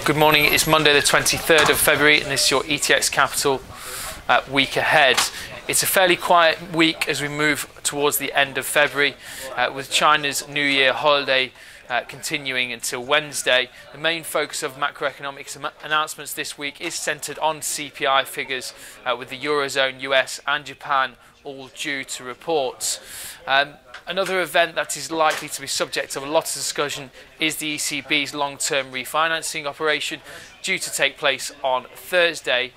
Good morning, it's Monday the 23rd of February and this is your ETX Capital week ahead. It's a fairly quiet week as we move towards the end of February with China's New Year holiday continuing until Wednesday. The main focus of macroeconomic announcements this week is centred on CPI figures with the Eurozone, US and Japan all due to reports. Another event that is likely to be subject of a lot of discussion is the ECB's long-term refinancing operation due to take place on Thursday.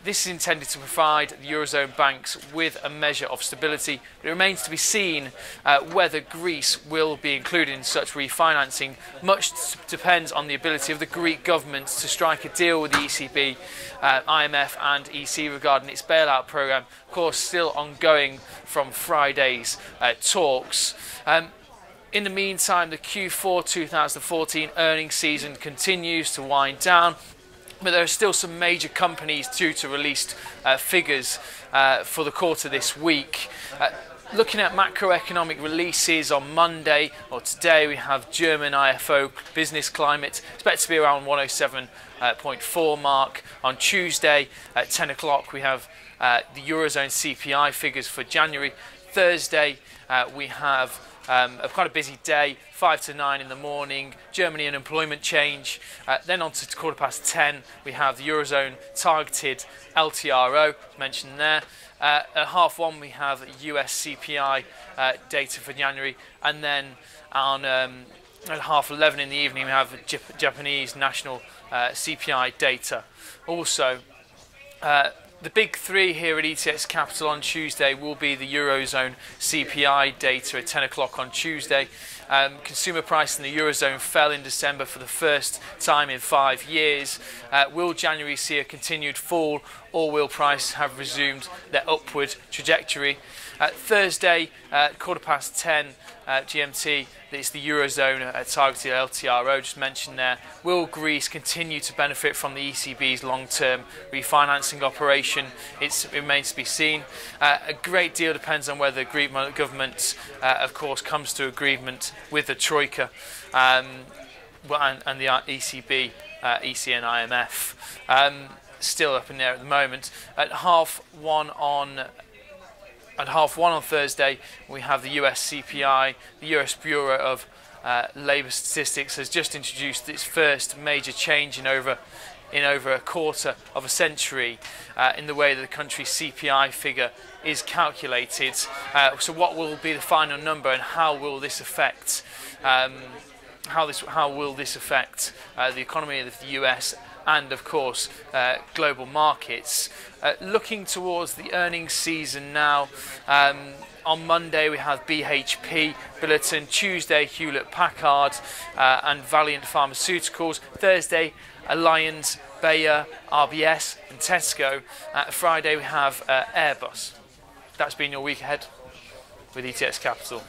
This is intended to provide the Eurozone banks with a measure of stability. It remains to be seen whether Greece will be included in such refinancing. Much depends on the ability of the Greek government to strike a deal with the ECB, IMF and EC regarding its bailout programme. Of course, still ongoing from Friday's talks. In the meantime, the Q4 2014 earnings season continues to wind down. But there are still some major companies due to release figures for the quarter this week. Looking at macroeconomic releases on Monday or today, we have German IFO business climate expected to be around 107.4 mark. On Tuesday at 10 o'clock, we have the Eurozone CPI figures for January. Thursday, we have quite a busy day, 5 to 9 in the morning, Germany unemployment change. Then on to 10:15, we have the Eurozone targeted LTRO, mentioned there. At 1:30, we have US CPI data for January. And then on at 11:30 in the evening, we have Japanese national CPI data. Also, the big three here at ETX Capital on Tuesday will be the Eurozone CPI data at 10 o'clock on Tuesday. Consumer price in the Eurozone fell in December for the first time in 5 years. Will January see a continued fall, or will price have resumed their upward trajectory? Thursday, 10:15 GMT, it's the Eurozone targeted LTRO, just mentioned there. Will Greece continue to benefit from the ECB's long-term refinancing operation? It remains to be seen. A great deal depends on whether the Greek government, of course, comes to agreement with the Troika and the ECB, EC and IMF. Still up in there at the moment. At 1:30 on Thursday, we have the US CPI. The US Bureau of Labour Statistics has just introduced its first major change in over a quarter of a century in the way that the country's CPI figure is calculated. So what will be the final number, and how will this affect the economy of the US and of course global markets? Looking towards the earnings season now, on Monday we have BHP, Billiton. Tuesday, Hewlett-Packard and Valiant Pharmaceuticals. Thursday, Allianz, Bayer, RBS and Tesco. Friday we have Airbus. That's been your week ahead with ETX Capital.